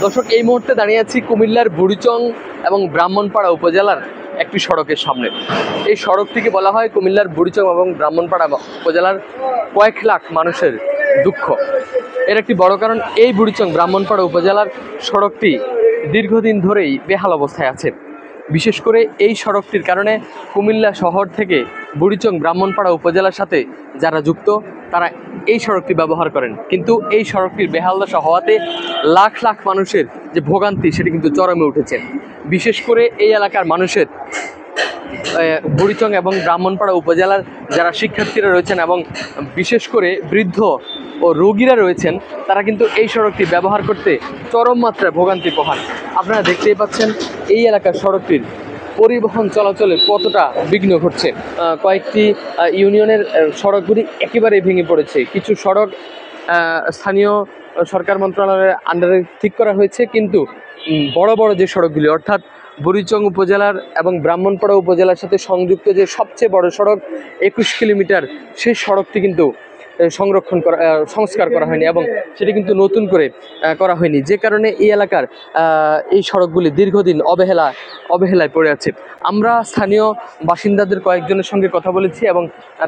দর্শক, এই মুহূর্তে দাঁড়িয়ে আছি কুমিল্লার বুড়িচং এবং ব্রাহ্মণপাড়া উপজেলার একটি সড়কের সামনে। এই সড়কটিকে বলা হয় কুমিল্লার বুড়িচং এবং ব্রাহ্মণপাড়া উপজেলার কয়েক লাখ মানুষের দুঃখ। এর একটি বড় কারণ, এই বুড়িচং ব্রাহ্মণপাড়া উপজেলার সড়কটি দীর্ঘদিন ধরেই বেহাল অবস্থায় আছে। বিশেষ করে এই সড়কটির কারণে কুমিল্লা শহর থেকে বুড়িচং ব্রাহ্মণপাড়া উপজেলার সাথে যারা যুক্ত তারা এই সড়কটি ব্যবহার করেন, কিন্তু এই সড়কটির বেহাল দশা হওয়াতে লাখ লাখ মানুষের যে ভোগান্তি সেটি কিন্তু চরমে উঠেছে। বিশেষ করে এই এলাকার মানুষের বুড়িচং এবং ব্রাহ্মণপাড়া উপজেলার যারা শিক্ষার্থীরা রয়েছেন এবং বিশেষ করে বৃদ্ধ ও রোগীরা রয়েছেন, তারা কিন্তু এই সড়কটি ব্যবহার করতে চরম মাত্রায় ভোগান্তি পোহান। আপনারা দেখতেই পাচ্ছেন এই এলাকার সড়কটির পরিবহন চলাচলে কতটা বিঘ্ন ঘটছে। কয়েকটি ইউনিয়নের সড়কগুলি একেবারে ভেঙে পড়েছে। কিছু সড়ক স্থানীয় সরকার মন্ত্রণালয়ের আন্ডারে ঠিক করা হয়েছে, কিন্তু বড় বড় যে সড়কগুলি অর্থাৎ বুড়িচং উপজেলার এবং ব্রাহ্মণপাড়া উপজেলার সাথে সংযুক্ত যে সবচেয়ে বড় সড়ক 21 কিলোমিটার, সেই সড়কটি কিন্তু সংস্কার করা হয়নি এবং সেটি কিন্তু নতুন করে করা হয়নি, যে কারণে এই এলাকার এই সড়কগুলি দীর্ঘদিন অবহেলায় পড়ে আছে। আমরা স্থানীয় বাসিন্দাদের কয়েকজনের সঙ্গে কথা বলেছি এবং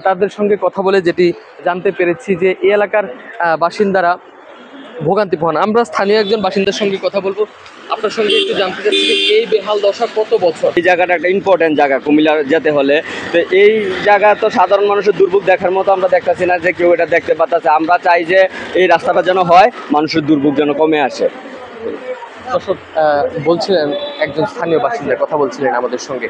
তাদের সঙ্গে কথা বলে যেটি জানতে পেরেছি যে এই এলাকার বাসিন্দারা ভোগান্তি পোহান। আমরা স্থানীয় একজন বাসিন্দার সঙ্গে কথা বলবো, আপনার সঙ্গে একটু জানতে চাচ্ছি যে এই বেহাল দশা কত বছর? এই জায়গাটা একটা ইম্পর্টেন্ট জায়গা কুমিল্লা যেতে হলে, তো এই জায়গা তো সাধারণ মানুষের দুর্ভোগ দেখার মতো আমরা দেখতেছি না যে কেউ এটা দেখতে পাচ্ছে। আমরা চাই যে এই রাস্তাটা যেন হয়, মানুষের দুর্ভোগ যেন কমে আসে। দর্শক, বলছিলেন একজন স্থানীয় বাসিন্দা কথা বলছিলেন আমাদের সঙ্গে।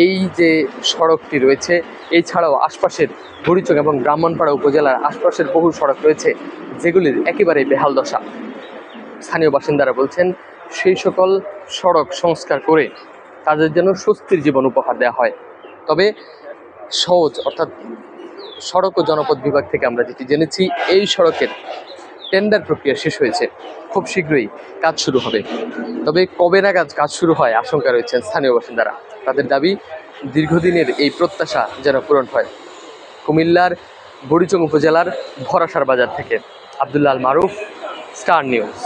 এই যে সড়কটি রয়েছে, এই ছাড়াও আশপাশের বুড়িচং এবং ব্রাহ্মণপাড়া উপজেলার আশপাশের বহু সড়ক রয়েছে যেগুলির একেবারে বেহাল দশা। স্থানীয় বাসিন্দারা বলছেন সেই সকল সড়ক সংস্কার করে তাদের যেন স্বস্তির জীবন উপহার দেওয়া হয়। তবে সহজ অর্থাৎ সড়ক ও জনপথ বিভাগ থেকে আমরা যেটি জেনেছি, এই সড়কের টেন্ডার প্রক্রিয়া শেষ হয়েছে, খুব শীঘ্রই কাজ শুরু হবে। তবে কবে নাগাদ কাজ শুরু হয় আশঙ্কা রয়েছেন স্থানীয় বাসিন্দারা। তাদের দাবি দীর্ঘদিনের এই প্রত্যাশা যেন পূরণ হয়। কুমিল্লার বুড়িচং উপজেলার ভরাসার বাজার থেকে আব্দুল্লাহ আল মারুফ, স্টার নিউজ।